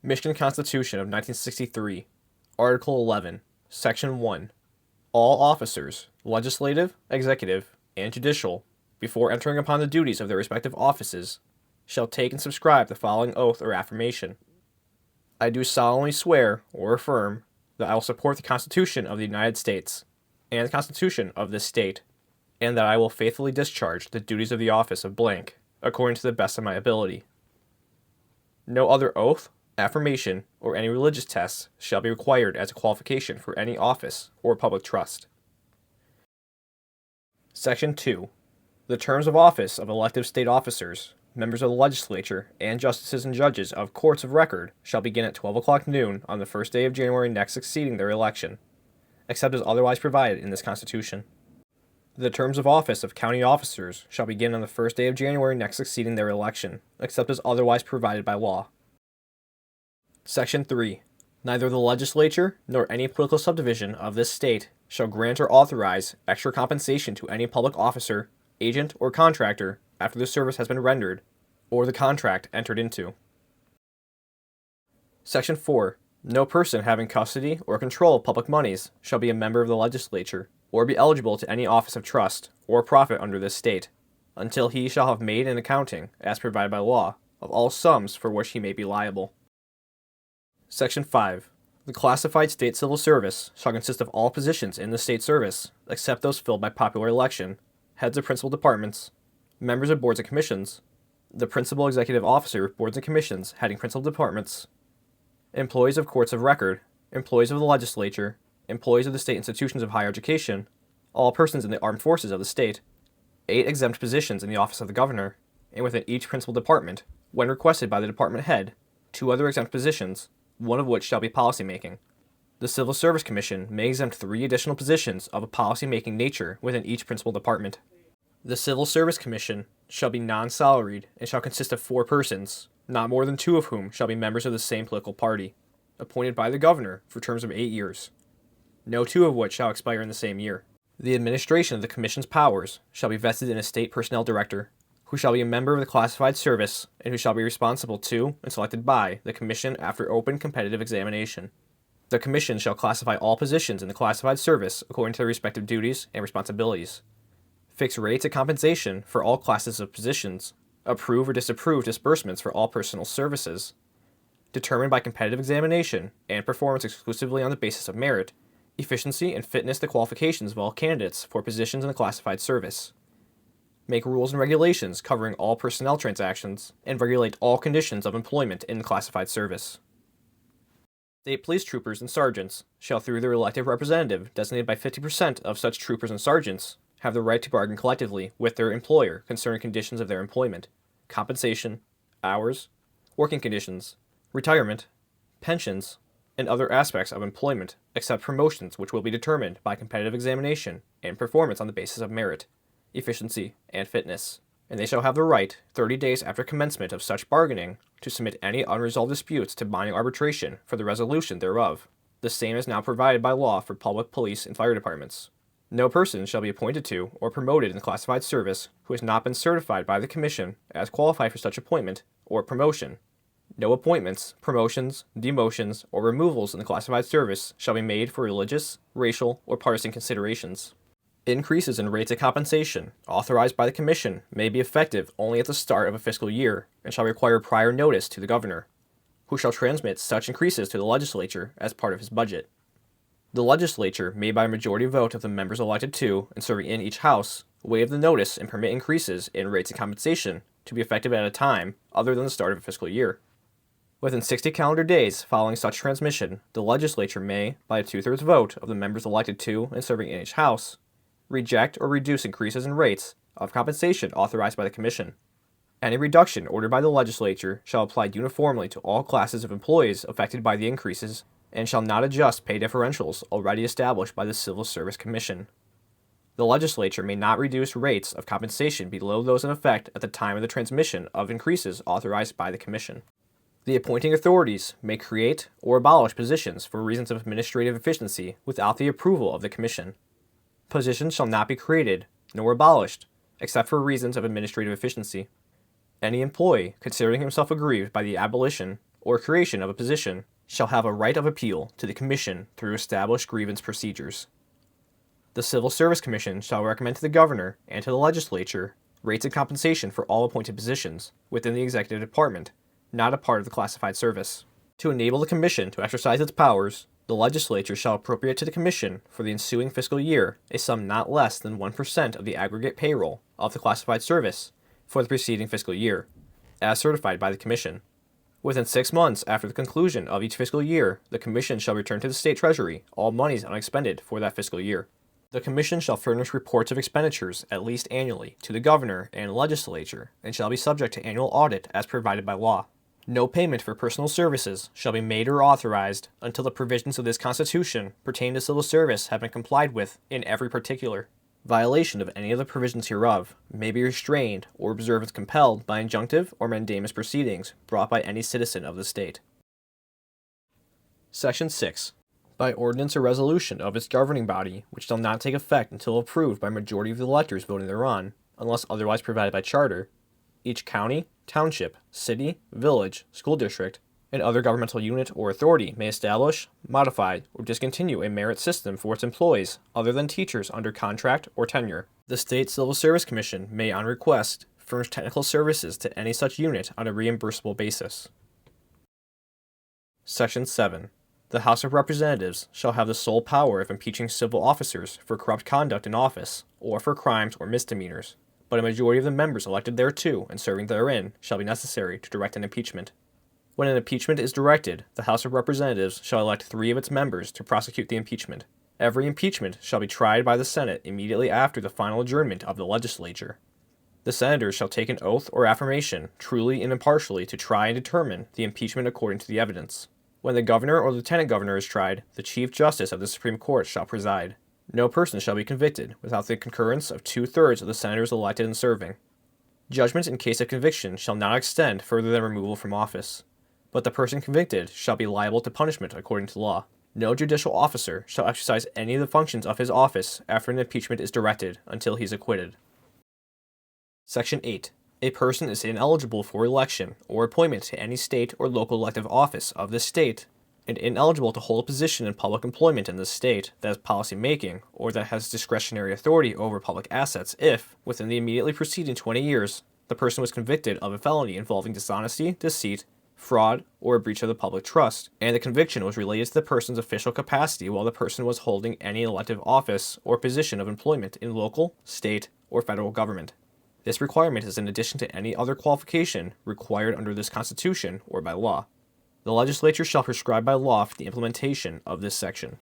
Michigan Constitution of 1963, Article 11, Section 1. All officers, legislative, executive, and judicial, before entering upon the duties of their respective offices, shall take and subscribe the following oath or affirmation. I do solemnly swear or affirm that I will support the Constitution of the United States and the Constitution of this state, and that I will faithfully discharge the duties of the office of blank according to the best of my ability. No other oath, affirmation, or any religious tests shall be required as a qualification for any office or public trust. Section 2. The terms of office of elective state officers, members of the legislature, and justices and judges of courts of record shall begin at 12 o'clock noon on the first day of January next succeeding their election, except as otherwise provided in this Constitution. The terms of office of county officers shall begin on the first day of January next succeeding their election, except as otherwise provided by law. Section 3. Neither the legislature nor any political subdivision of this state shall grant or authorize extra compensation to any public officer, agent, or contractor after the service has been rendered, or the contract entered into. Section 4. No person having custody or control of public moneys shall be a member of the legislature, or be eligible to any office of trust or profit under this state, until he shall have made an accounting, as provided by law, of all sums for which he may be liable. Section 5. The classified state civil service shall consist of all positions in the state service, except those filled by popular election, heads of principal departments, members of boards and commissions, the principal executive officer of boards and commissions heading principal departments, employees of courts of record, employees of the legislature, employees of the state institutions of higher education, all persons in the armed forces of the state, 8 exempt positions in the office of the governor, and within each principal department, when requested by the department head, 2 other exempt positions, one of which shall be policymaking. The Civil Service Commission may exempt 3 additional positions of a policy-making nature within each principal department. The Civil Service Commission shall be non-salaried and shall consist of 4 persons, not more than 2 of whom shall be members of the same political party, appointed by the governor for terms of 8 years, no 2 of which shall expire in the same year. The administration of the Commission's powers shall be vested in a state personnel director, who shall be a member of the classified service and who shall be responsible to and selected by the Commission after open competitive examination. The Commission shall classify all positions in the classified service according to their respective duties and responsibilities, fix rates of compensation for all classes of positions, approve or disapprove disbursements for all personal services, determine by competitive examination and performance exclusively on the basis of merit, efficiency and fitness the qualifications of all candidates for positions in the classified service, make rules and regulations covering all personnel transactions, and regulate all conditions of employment in the classified service. State police troopers and sergeants shall, through their elected representative designated by 50% of such troopers and sergeants, have the right to bargain collectively with their employer concerning conditions of their employment, compensation, hours, working conditions, retirement, pensions, and other aspects of employment, except promotions which will be determined by competitive examination and performance on the basis of merit, efficiency, and fitness, and they shall have the right, 30 days after commencement of such bargaining, to submit any unresolved disputes to binding arbitration for the resolution thereof, the same as now provided by law for public, police, and fire departments. No person shall be appointed to or promoted in the classified service who has not been certified by the Commission as qualified for such appointment or promotion. No appointments, promotions, demotions, or removals in the classified service shall be made for religious, racial, or partisan considerations. Increases in rates of compensation authorized by the Commission may be effective only at the start of a fiscal year and shall require prior notice to the governor, who shall transmit such increases to the legislature as part of his budget. The legislature may, by a majority vote of the members elected to and serving in each house, waive the notice and permit increases in rates of compensation to be effective at a time other than the start of a fiscal year. Within 60 calendar days following such transmission, the legislature may, by a 2/3 vote of the members elected to and serving in each house, reject or reduce increases in rates of compensation authorized by the Commission. Any reduction ordered by the legislature shall apply uniformly to all classes of employees affected by the increases and shall not adjust pay differentials already established by the Civil Service Commission. The legislature may not reduce rates of compensation below those in effect at the time of the transmission of increases authorized by the Commission. The appointing authorities may create or abolish positions for reasons of administrative efficiency without the approval of the Commission. Positions shall not be created nor abolished except for reasons of administrative efficiency. Any employee considering himself aggrieved by the abolition or creation of a position shall have a right of appeal to the Commission through established grievance procedures. The Civil Service Commission shall recommend to the Governor and to the Legislature rates and compensation for all appointed positions within the Executive Department, not a part of the classified service. To enable the Commission to exercise its powers, the Legislature shall appropriate to the Commission for the ensuing fiscal year a sum not less than 1% of the aggregate payroll of the classified service for the preceding fiscal year, as certified by the Commission. Within 6 months after the conclusion of each fiscal year, the Commission shall return to the State Treasury all monies unexpended for that fiscal year. The Commission shall furnish reports of expenditures at least annually to the Governor and Legislature, and shall be subject to annual audit as provided by law. No payment for personal services shall be made or authorized until the provisions of this Constitution pertaining to civil service have been complied with in every particular. Violation of any of the provisions hereof may be restrained or observed as compelled by injunctive or mandamus proceedings brought by any citizen of the state. Section 6. By ordinance or resolution of its governing body, which shall not take effect until approved by a majority of the electors voting thereon, unless otherwise provided by charter, each county, township, city, village, school district, and other governmental unit or authority may establish, modify, or discontinue a merit system for its employees other than teachers under contract or tenure. The State Civil Service Commission may, on request, furnish technical services to any such unit on a reimbursable basis. Section 7. The House of Representatives shall have the sole power of impeaching civil officers for corrupt conduct in office or for crimes or misdemeanors, but a majority of the members elected thereto and serving therein shall be necessary to direct an impeachment. When an impeachment is directed, the House of Representatives shall elect 3 of its members to prosecute the impeachment. Every impeachment shall be tried by the Senate immediately after the final adjournment of the legislature. The senators shall take an oath or affirmation, truly and impartially, to try and determine the impeachment according to the evidence. When the governor or lieutenant governor is tried, the Chief Justice of the Supreme Court shall preside. No person shall be convicted without the concurrence of 2/3 of the senators elected and serving. Judgment in case of conviction shall not extend further than removal from office, but the person convicted shall be liable to punishment according to law. No judicial officer shall exercise any of the functions of his office after an impeachment is directed until he is acquitted. Section 8. A person is ineligible for election or appointment to any state or local elective office of this state, and ineligible to hold a position in public employment in this state that is policy-making or that has discretionary authority over public assets if, within the immediately preceding 20 years, the person was convicted of a felony involving dishonesty, deceit, fraud, or a breach of the public trust, and the conviction was related to the person's official capacity while the person was holding any elective office or position of employment in local, state, or federal government. This requirement is in addition to any other qualification required under this Constitution or by law. The legislature shall prescribe by law for the implementation of this section.